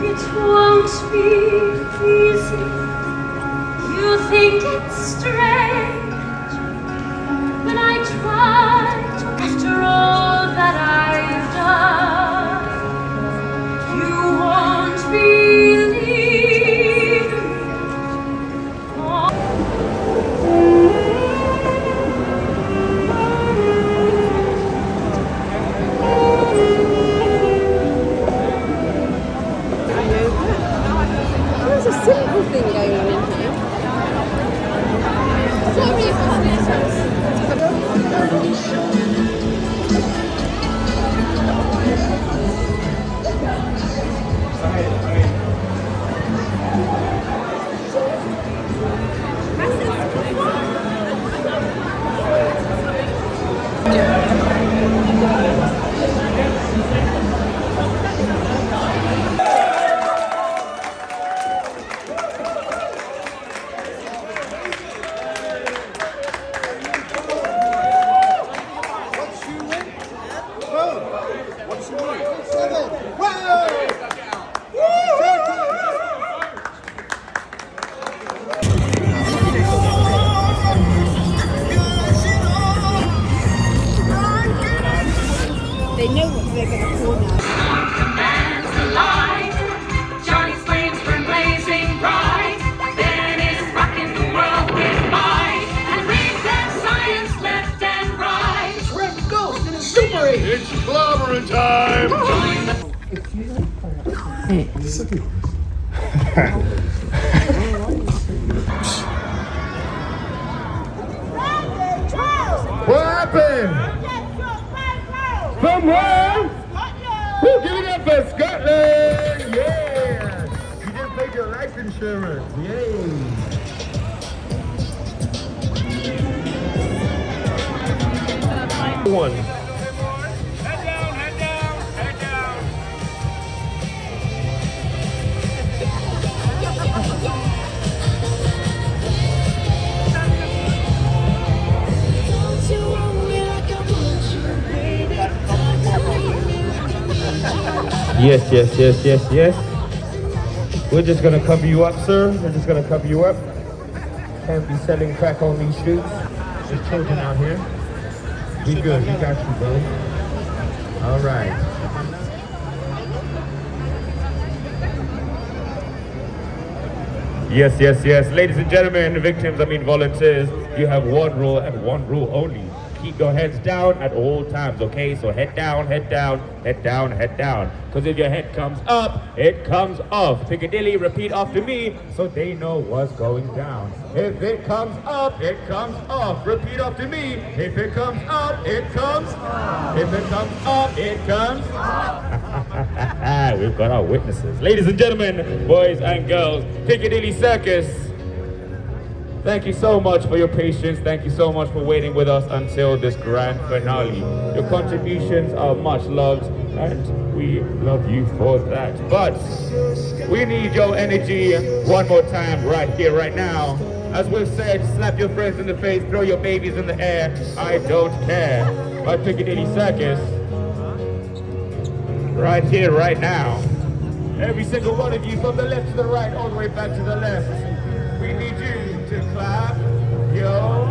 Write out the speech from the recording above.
It won't be easy. You think it's strange when I try to, after all that I've done. You won't believe me. There's a simple thing going on in here. Sorry, they know what they're going to call now. Commands the light. Johnny's flames burn blazing bright. Then is rocking the world with might. And read that science left and right. Let's go! It's Super 8! It's clobbering time! What happened? From where? Who give it up for Scotland? Yeah! You just paid your life insurance. Yay! One. Head down, head down, head down. Yes, yes, yes, yes, yes. We're just gonna cover you up, sir. We're just gonna cover you up. Can't be selling crack on these streets. There's children out here. Be good. We got you, bro. All right. Yes, yes, yes. Ladies and gentlemen, victims, I mean volunteers, you have one rule and one rule only. Keep your heads down at all times, okay? So head down, head down, head down, head down. Because if your head comes up, it comes off. Piccadilly, repeat after me so they know what's going down. If it comes up, it comes off. Repeat after me. If it comes up, it comes off. If it comes up, it comes off. We've got our witnesses. Ladies and gentlemen, boys and girls, Piccadilly Circus. Thank you so much for your patience. Thank you so much for waiting with us until this grand finale. Your contributions are much loved and we love you for that. But we need your energy one more time right here, right now. As we've said, slap your friends in the face, throw your babies in the air. I don't care. But Piccadilly Circus, right here, right now. Every single one of you, from the left to the right, all the way back to the left. We need you to clap your